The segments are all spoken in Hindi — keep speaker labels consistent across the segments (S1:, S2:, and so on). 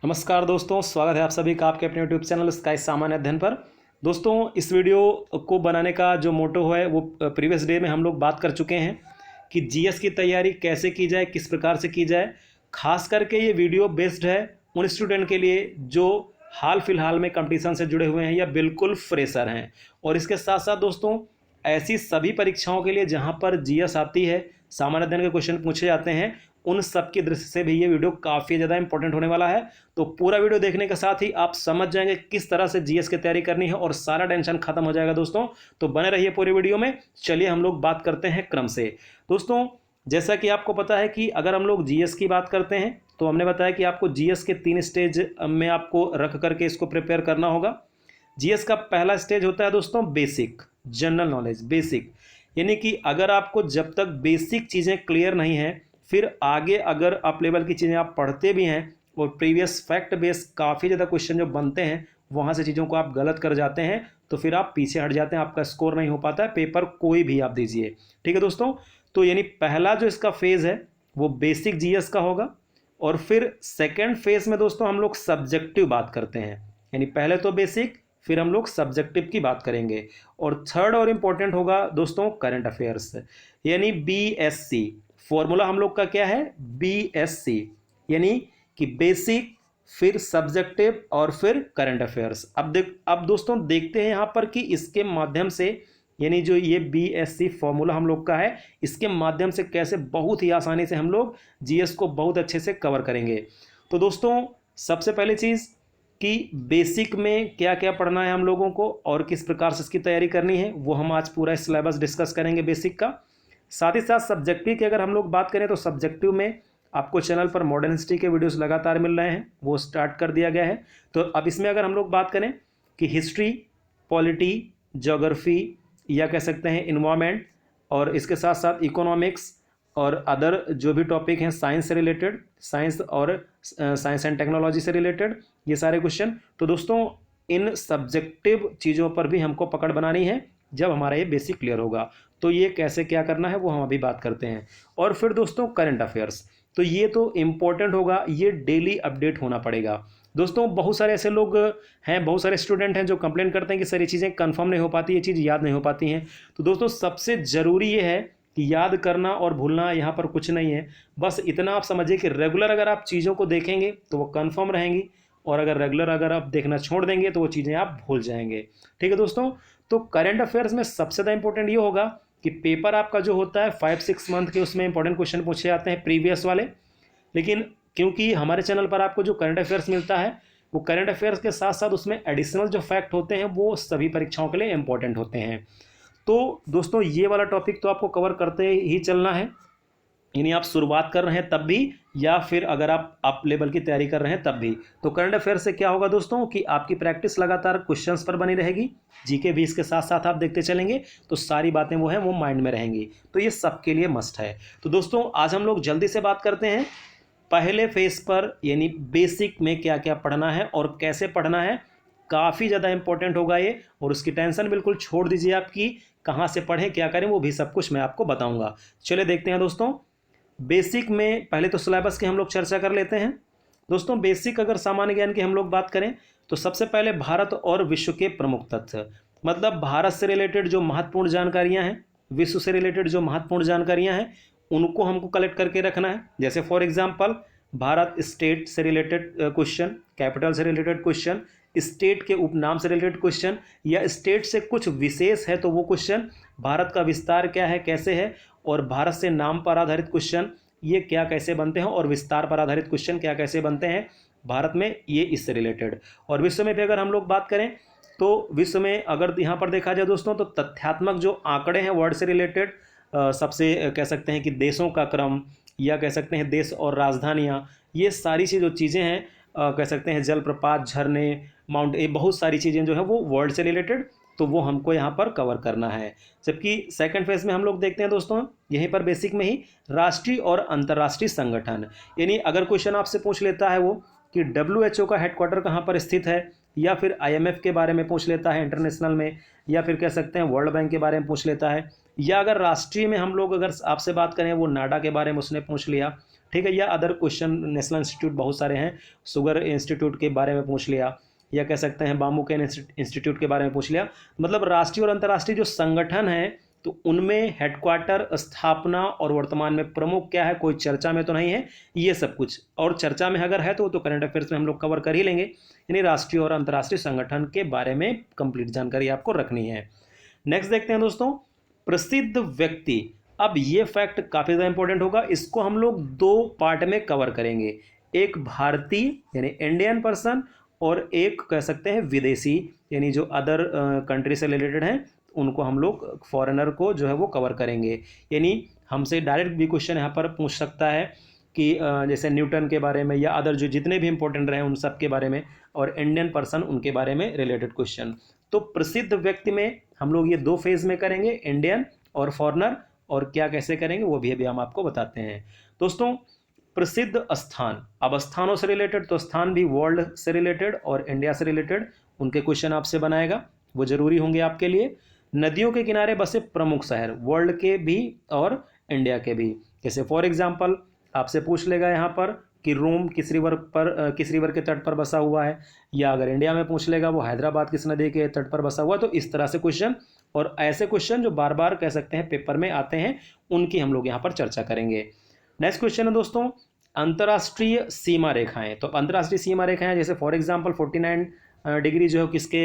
S1: नमस्कार दोस्तों, स्वागत है आप सभी का आपके अपने यूट्यूब चैनल स्काई सामान्य अध्ययन पर। दोस्तों, इस वीडियो को बनाने का जो मोटो है वो प्रीवियस डे में हम लोग बात कर चुके हैं कि जीएस की तैयारी कैसे की जाए, किस प्रकार से की जाए। खास करके ये वीडियो बेस्ड है उन स्टूडेंट के लिए जो हाल फिलहाल में कंपटीशन से जुड़े हुए हैं या बिल्कुल फ्रेशर हैं, और इसके साथ साथ दोस्तों ऐसी सभी परीक्षाओं के लिए जहाँ पर जीएस आती है, सामान्य अध्ययन के क्वेश्चन पूछे जाते हैं, उन सब की दृष्टि से भी ये वीडियो काफ़ी ज़्यादा इंपॉर्टेंट होने वाला है। तो पूरा वीडियो देखने के साथ ही आप समझ जाएंगे किस तरह से जीएस की तैयारी करनी है और सारा टेंशन खत्म हो जाएगा दोस्तों। तो बने रहिए पूरे वीडियो में। चलिए हम लोग बात करते हैं क्रम से। दोस्तों, जैसा कि आपको पता है कि अगर हम लोग जीएस की बात करते हैं तो हमने बताया कि आपको जीएस के 3 स्टेज में आपको रख करके इसको प्रिपेयर करना होगा। जीएस का पहला स्टेज होता है दोस्तों बेसिक, जनरल नॉलेज, बेसिक। यानी कि अगर आपको जब तक बेसिक चीज़ें क्लियर नहीं हैं, फिर आगे अगर अप लेवल की चीज़ें आप पढ़ते भी हैं और प्रीवियस फैक्ट बेस काफ़ी ज़्यादा क्वेश्चन जो बनते हैं वहाँ से चीज़ों को आप गलत कर जाते हैं तो फिर आप पीछे हट जाते हैं, आपका स्कोर नहीं हो पाता है, पेपर कोई भी आप दीजिए। ठीक है दोस्तों, तो यानी पहला जो इसका फेज़ है वो बेसिक जीएस का होगा। और फिर सेकेंड फेज़ में दोस्तों हम लोग सब्जेक्टिव बात करते हैं, यानी पहले तो बेसिक, फिर हम लोग सब्जेक्टिव की बात करेंगे। और थर्ड और इम्पोर्टेंट होगा दोस्तों करंट अफेयर्स, यानी बीएससी। फॉर्मूला हम लोग का क्या है? बीएससी, यानी कि बेसिक, फिर सब्जेक्टिव और फिर करंट अफेयर्स। अब दोस्तों देखते हैं यहाँ पर कि इसके माध्यम से, यानी जो ये बीएससी फॉर्मूला हम लोग का है, इसके माध्यम से कैसे बहुत ही आसानी से हम लोग जीएस को बहुत अच्छे से कवर करेंगे। तो दोस्तों सबसे पहली चीज़ कि बेसिक में क्या क्या पढ़ना है हम लोगों को और किस प्रकार से इसकी तैयारी करनी है, वो हम आज पूरा सिलेबस डिस्कस करेंगे बेसिक का। साथ ही साथ सब्जेक्टिव की अगर हम लोग बात करें तो सब्जेक्टिव में आपको चैनल पर मॉडर्न हिस्ट्री के वीडियोस लगातार मिल रहे हैं, वो स्टार्ट कर दिया गया है। तो अब इसमें अगर हम लोग बात करें कि हिस्ट्री, पॉलिटी, ज्योग्राफी या कह सकते हैं इन्वायरमेंट, और इसके साथ साथ इकोनॉमिक्स और अदर जो भी टॉपिक हैं साइंस से रिलेटेड, साइंस और साइंस एंड टेक्नोलॉजी से रिलेटेड, ये सारे क्वेश्चन। तो दोस्तों इन सब्जेक्टिव चीज़ों पर भी हमको पकड़ बनानी है जब हमारा ये बेसिक क्लियर होगा। तो ये कैसे क्या करना है वो हम अभी बात करते हैं। और फिर दोस्तों करंट अफेयर्स, तो ये तो इम्पोर्टेंट होगा, ये डेली अपडेट होना पड़ेगा। दोस्तों बहुत सारे ऐसे लोग हैं, बहुत सारे स्टूडेंट हैं जो कंप्लेन करते हैं कि सर ये चीज़ें कंफर्म नहीं हो पाती, ये चीज़ याद नहीं हो पाती हैं। तो दोस्तों सबसे ज़रूरी ये है कि याद करना और भूलना यहाँ पर कुछ नहीं है। बस इतना आप समझिए कि रेगुलर अगर आप चीज़ों को देखेंगे तो वो कंफर्म रहेंगी, और अगर रेगुलर अगर आप देखना छोड़ देंगे तो वो चीज़ें आप भूल जाएंगे। ठीक है दोस्तों, तो करंट अफेयर्स में सबसे ज़्यादा इंपॉर्टेंट ये होगा कि पेपर आपका जो होता है 5-6 मंथ के, उसमें इंपॉर्टेंट क्वेश्चन पूछे जाते हैं प्रीवियस वाले। लेकिन क्योंकि हमारे चैनल पर आपको जो करंट अफेयर्स मिलता है वो करंट अफेयर्स के साथ साथ उसमें एडिशनल जो फैक्ट होते हैं वो सभी परीक्षाओं के लिए इंपॉर्टेंट होते हैं। तो दोस्तों ये वाला टॉपिक तो आपको कवर करते ही चलना है, यानी आप शुरुआत कर रहे हैं तब भी या फिर अगर आप अप लेवल की तैयारी कर रहे हैं तब भी। तो करंट अफेयर से क्या होगा दोस्तों कि आपकी प्रैक्टिस लगातार क्वेश्चंस पर बनी रहेगी, जीके भी इसके साथ साथ आप देखते चलेंगे तो सारी बातें वो हैं वो माइंड में रहेंगी। तो ये सबके लिए मस्ट है। तो दोस्तों आज हम लोग जल्दी से बात करते हैं पहले फेज पर, यानी बेसिक में क्या क्या पढ़ना है और कैसे पढ़ना है। काफ़ी ज़्यादा इंपॉर्टेंट होगा ये, और उसकी टेंशन बिल्कुल छोड़ दीजिए आपकी, कहाँ से पढ़ें क्या करें वो भी सब कुछ मैं आपको बताऊंगा। चलिए देखते हैं दोस्तों बेसिक में। पहले तो सिलेबस की हम लोग चर्चा कर लेते हैं। दोस्तों बेसिक अगर सामान्य ज्ञान की हम लोग बात करें तो सबसे पहले भारत और विश्व के प्रमुख तथ्य, मतलब भारत से रिलेटेड जो महत्वपूर्ण जानकारियां हैं, विश्व से रिलेटेड जो महत्वपूर्ण जानकारियां हैं, उनको हमको कलेक्ट करके रखना है। जैसे फॉर एग्जांपल भारत स्टेट से रिलेटेड क्वेश्चन, कैपिटल से रिलेटेड क्वेश्चन, स्टेट के उपनाम से रिलेटेड क्वेश्चन, या स्टेट से कुछ विशेष है तो वो क्वेश्चन, भारत का विस्तार क्या है कैसे है, और भारत से नाम पर आधारित क्वेश्चन ये क्या कैसे बनते हैं, और विस्तार पर आधारित क्वेश्चन क्या कैसे बनते हैं भारत में, ये इससे रिलेटेड। और विश्व में भी अगर हम लोग बात करें तो विश्व में अगर यहाँ पर देखा जाए दोस्तों तो तथ्यात्मक जो आंकड़े हैं वर्ल्ड से रिलेटेड, सबसे कह सकते हैं कि देशों का क्रम, या कह सकते हैं देश और राजधानियाँ, ये सारी जो चीज़ें हैं, कह सकते हैं जलप्रपात, झरने, माउंट, ये बहुत सारी चीज़ें जो है वो वर्ल्ड से रिलेटेड, तो वो हमको यहाँ पर कवर करना है। जबकि सेकंड फेज में हम लोग देखते हैं दोस्तों यहीं पर बेसिक में ही राष्ट्रीय और अंतर्राष्ट्रीय संगठन, यानी अगर क्वेश्चन आपसे पूछ लेता है वो कि WHO का हेडक्वार्टर कहाँ पर स्थित है, या फिर IMF के बारे में पूछ लेता है इंटरनेशनल में, या फिर कह सकते हैं वर्ल्ड बैंक के बारे में पूछ लेता है, या अगर राष्ट्रीय में हम लोग अगर आपसे बात करें वो नाडा के बारे में उसने पूछ लिया। ठीक है, या अदर क्वेश्चन नेशनल इंस्टीट्यूट बहुत सारे हैं, शुगर इंस्टीट्यूट के बारे में पूछ लिया, या कह सकते हैं बाम्बू कैन इंस्टीट्यूट के बारे में पूछ लिया। मतलब राष्ट्रीय और अंतर्राष्ट्रीय जो संगठन है तो उनमें हेडक्वार्टर, स्थापना और वर्तमान में प्रमुख क्या है, कोई चर्चा में तो नहीं है, ये सब कुछ। और चर्चा में अगर है तो करंट अफेयर्स में हम लोग कवर कर ही लेंगे। यानी राष्ट्रीय और अंतर्राष्ट्रीय संगठन के बारे में कंप्लीट जानकारी आपको रखनी है। नेक्स्ट देखते हैं दोस्तों, प्रसिद्ध व्यक्ति। अब ये फैक्ट काफ़ी ज़्यादा इंपॉर्टेंट होगा, इसको हम लोग 2 पार्ट में कवर करेंगे। एक भारतीय यानी इंडियन पर्सन, और एक कह सकते हैं विदेशी, यानी जो अदर कंट्री से रिलेटेड हैं उनको हम लोग फॉरेनर को जो है वो कवर करेंगे। यानी हमसे डायरेक्ट भी क्वेश्चन यहाँ पर पूछ सकता है कि जैसे न्यूटन के बारे में या अदर जो जितने भी इंपॉर्टेंट रहे उन सब के बारे में, और इंडियन पर्सन उनके बारे में रिलेटेड क्वेश्चन। तो प्रसिद्ध व्यक्ति में हम लोग ये 2 फेज में करेंगे, इंडियन और फॉरेनर, और क्या कैसे करेंगे वो भी अभी हम आपको बताते हैं। दोस्तों प्रसिद्ध स्थान, अब स्थानों से रिलेटेड तो स्थान भी वर्ल्ड से रिलेटेड और इंडिया से रिलेटेड उनके क्वेश्चन आपसे बनाएगा, वो जरूरी होंगे आपके लिए। नदियों के किनारे बसे प्रमुख शहर, वर्ल्ड के भी और इंडिया के भी। जैसे फॉर एग्जांपल आपसे पूछ लेगा यहाँ पर कि रोम किस रिवर के तट पर बसा हुआ है, या अगर इंडिया में पूछ लेगा वो हैदराबाद किस नदी के तट पर बसा हुआ है। तो इस तरह से क्वेश्चन, और ऐसे क्वेश्चन जो बार बार कह सकते हैं पेपर में आते हैं, उनकी हम लोग यहाँ पर चर्चा करेंगे। नेक्स्ट क्वेश्चन है दोस्तों, अंतर्राष्ट्रीय सीमा रेखाएं। तो अंतर्राष्ट्रीय सीमा रेखाएं जैसे फॉर एग्जांपल 49 डिग्री जो है किसके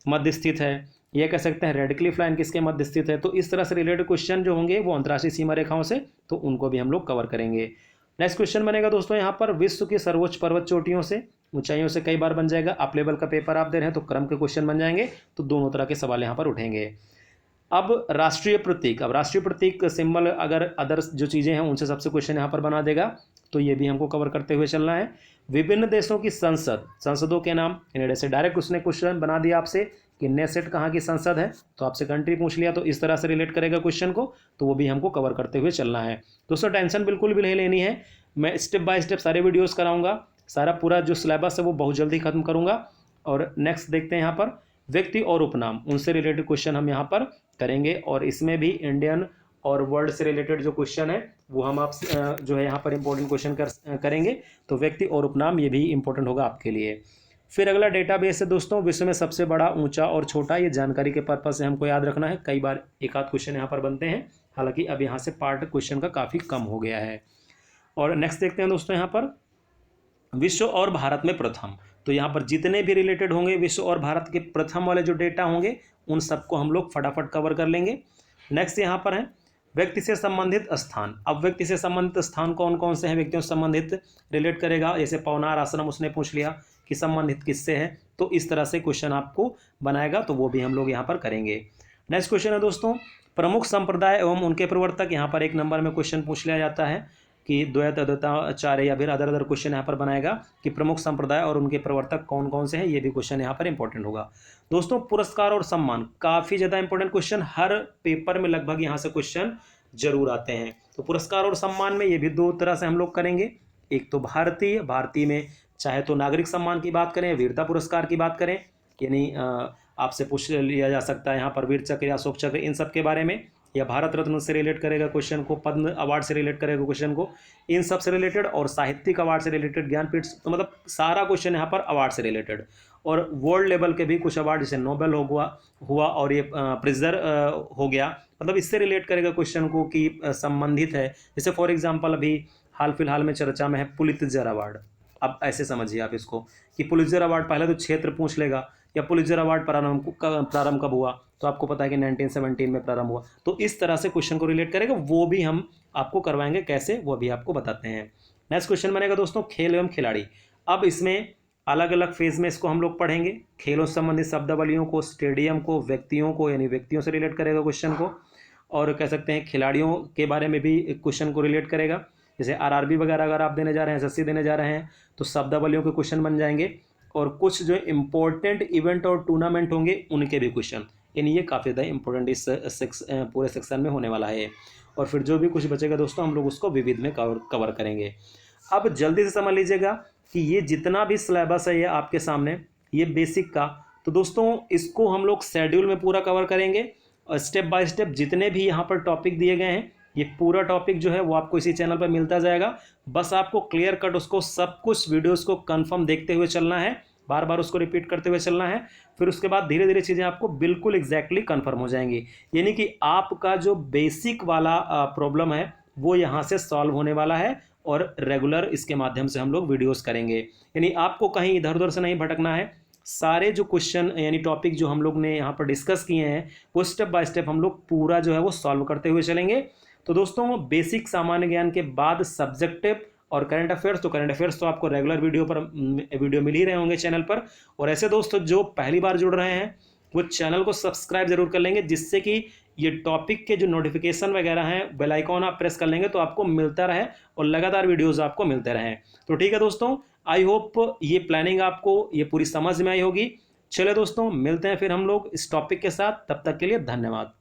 S1: मध्य स्थित है, ये कह सकते हैं रेडक्लिफ लाइन किसके मध्य स्थित है। तो इस तरह से रिलेटेड क्वेश्चन जो होंगे वो अंतर्राष्ट्रीय सीमा रेखाओं से, तो उनको भी हम लोग कवर करेंगे। नेक्स्ट क्वेश्चन बनेगा दोस्तों यहाँ पर, विश्व की सर्वोच्च पर्वत चोटियों से, ऊंचाइयों से कई बार बन जाएगा। अप लेवल का पेपर आप दे रहे हैं तो क्रम के क्वेश्चन बन जाएंगे, तो दोनों तरह के सवाल यहाँ पर उठेंगे। अब राष्ट्रीय प्रतीक, अब राष्ट्रीय प्रतीक सिंबल अगर अदर्स जो चीज़ें हैं उनसे सबसे क्वेश्चन यहाँ पर बना देगा, तो ये भी हमको कवर करते हुए चलना है। विभिन्न देशों की संसद, संसदों के नाम, जैसे डायरेक्ट उसने क्वेश्चन बना दिया आपसे कि नेसेट कहाँ की संसद है, तो आपसे कंट्री पूछ लिया, तो इस तरह से रिलेट करेगा क्वेश्चन को, तो वो भी हमको कवर करते हुए चलना है। दोस्तों टेंशन बिल्कुल भी नहीं लेनी है, मैं स्टेप बाय स्टेप सारे वीडियोस कराऊंगा, सारा पूरा जो सिलेबस है वो बहुत जल्दी खत्म करूंगा। और नेक्स्ट देखते हैं यहाँ पर, व्यक्ति और उपनाम, उनसे रिलेटेड क्वेश्चन हम यहाँ पर करेंगे, और इसमें भी इंडियन और वर्ल्ड से रिलेटेड जो क्वेश्चन है वो हम आप जो है यहाँ पर इंपॉर्टेंट क्वेश्चन करेंगे। तो व्यक्ति और उपनाम ये भी इंपॉर्टेंट होगा आपके लिए। फिर अगला डेटाबेस है दोस्तों, विश्व में सबसे बड़ा, ऊंचा और छोटा, ये जानकारी के पर्पज से हमको याद रखना है। कई बार एक आध क्वेश्चन यहाँ पर बनते हैं, हालांकि अब यहाँ से पार्ट क्वेश्चन का काफ़ी कम हो गया है। और नेक्स्ट देखते हैं दोस्तों यहाँ पर, विश्व और भारत में प्रथम। तो यहाँ पर जितने भी रिलेटेड होंगे विश्व और भारत के प्रथम वाले जो डेटा होंगे उन सबको हम लोग फटाफट कवर कर लेंगे। नेक्स्ट यहाँ पर है व्यक्ति से संबंधित स्थान। अब व्यक्ति से संबंधित स्थान कौन कौन से हैं, व्यक्तियों से संबंधित रिलेट करेगा। जैसे पवनार आश्रम उसने पूछ लिया कि संबंधित किससे है, तो इस तरह से क्वेश्चन आपको बनाएगा, तो वो भी हम लोग यहाँ पर करेंगे। नेक्स्ट क्वेश्चन है दोस्तों, प्रमुख संप्रदाय एवं उनके प्रवर्तक। यहाँ पर 1 नंबर में क्वेश्चन पूछ लिया जाता है कि द्वैत, अद्वैताचार्य, या फिर अदर क्वेश्चन यहाँ पर बनाएगा कि प्रमुख संप्रदाय और उनके प्रवर्तक कौन कौन से हैं, ये भी क्वेश्चन यहाँ पर इंपॉर्टेंट होगा। दोस्तों पुरस्कार और सम्मान काफ़ी ज़्यादा इंपॉर्टेंट क्वेश्चन, हर पेपर में लगभग यहाँ से क्वेश्चन जरूर आते हैं। तो पुरस्कार और सम्मान में ये भी 2 तरह से हम लोग करेंगे। एक तो भारतीय में चाहे तो नागरिक सम्मान की बात करें, वीरता पुरस्कार की बात करें, यानी आपसे पूछ लिया जा सकता है यहाँ पर वीर चक्र या अशोक चक्र, इन सब के बारे में, या भारत रत्न से रिलेट करेगा क्वेश्चन को, पद्म अवार्ड से रिलेट करेगा क्वेश्चन को, इन सब से रिलेटेड, और साहित्यिक अवार्ड से रिलेटेड, ज्ञानपीठ, तो मतलब सारा क्वेश्चन यहाँ पर अवार्ड से रिलेटेड। और वर्ल्ड लेवल के भी कुछ अवार्ड, जैसे नोबेल हुआ और ये प्रिजर हो गया, मतलब इससे रिलेट करेगा क्वेश्चन को कि संबंधित है। जैसे फॉर एग्जाम्पल अभी हाल फिलहाल में चर्चा में है पुलित्जर अवार्ड। अब ऐसे समझिए आप इसको कि पुलित्जर अवार्ड, पहले तो क्षेत्र पूछ लेगा, या पुलित्जर अवार्ड प्रारंभ कब हुआ, तो आपको पता है कि 1917 में प्रारंभ हुआ। तो इस तरह से क्वेश्चन को रिलेट करेगा, वो भी हम आपको करवाएंगे, कैसे वो भी आपको बताते हैं। नेक्स्ट क्वेश्चन बनेगा दोस्तों, खेल एवं खिलाड़ी। अब इसमें अलग अलग फेज में इसको हम लोग पढ़ेंगे। खेलों से संबंधित शब्दावलियों को, स्टेडियम को, व्यक्तियों को, यानी व्यक्तियों से रिलेट करेगा क्वेश्चन को, और कह सकते हैं खिलाड़ियों के बारे में भी क्वेश्चन को रिलेट करेगा। जैसे आरआरबी वगैरह अगर आप देने जा रहे हैं, एसएससी देने जा रहे हैं, तो शब्दावलियों के क्वेश्चन बन जाएंगे, और कुछ जो इंपॉर्टेंट इवेंट और टूर्नामेंट होंगे उनके भी क्वेश्चन, यानी ये काफ़ी ज़्यादा इंपॉर्टेंट इस पूरे सेक्शन में होने वाला है। और फिर जो भी कुछ बचेगा दोस्तों हम लोग उसको विविध में कवर करेंगे। अब जल्दी से समझ लीजिएगा कि ये जितना भी सिलेबस है ये आपके सामने, ये बेसिक का, तो दोस्तों इसको हम लोग शेड्यूल में पूरा कवर करेंगे, और स्टेप बाय स्टेप जितने भी यहाँ पर टॉपिक दिए गए हैं ये पूरा टॉपिक जो है वो आपको इसी चैनल पर मिलता जाएगा। बस आपको क्लियर कट उसको सब कुछ वीडियोस को कंफर्म देखते हुए चलना है, बार बार उसको रिपीट करते हुए चलना है। फिर उसके बाद धीरे धीरे चीज़ें आपको बिल्कुल एग्जैक्टली कंफर्म हो जाएंगी। यानी कि आपका जो बेसिक वाला प्रॉब्लम है वो यहाँ से सॉल्व होने वाला है, और रेगुलर इसके माध्यम से हम लोग वीडियोस करेंगे। यानी आपको कहीं इधर उधर से नहीं भटकना है। सारे जो क्वेश्चन यानी टॉपिक जो हम लोग ने यहाँ पर डिस्कस किए हैं वो स्टेप बाय स्टेप हम लोग पूरा जो है वो सॉल्व करते हुए चलेंगे। तो दोस्तों बेसिक सामान्य ज्ञान के बाद सब्जेक्टिव और करंट अफेयर्स, तो करंट अफेयर्स तो आपको रेगुलर वीडियो मिल ही रहे होंगे चैनल पर। और ऐसे दोस्तों जो पहली बार जुड़ रहे हैं वो चैनल को सब्सक्राइब जरूर कर लेंगे, जिससे कि ये टॉपिक के जो नोटिफिकेशन वगैरह हैं बेल आइकॉन आप प्रेस कर लेंगे तो आपको मिलता रहे और लगातार वीडियोस आपको मिलते रहें। तो ठीक है दोस्तों, आई होप ये प्लानिंग आपको ये पूरी समझ में आई होगी। चलिए दोस्तों, मिलते हैं फिर हम लोग इस टॉपिक के साथ, तब तक के लिए धन्यवाद।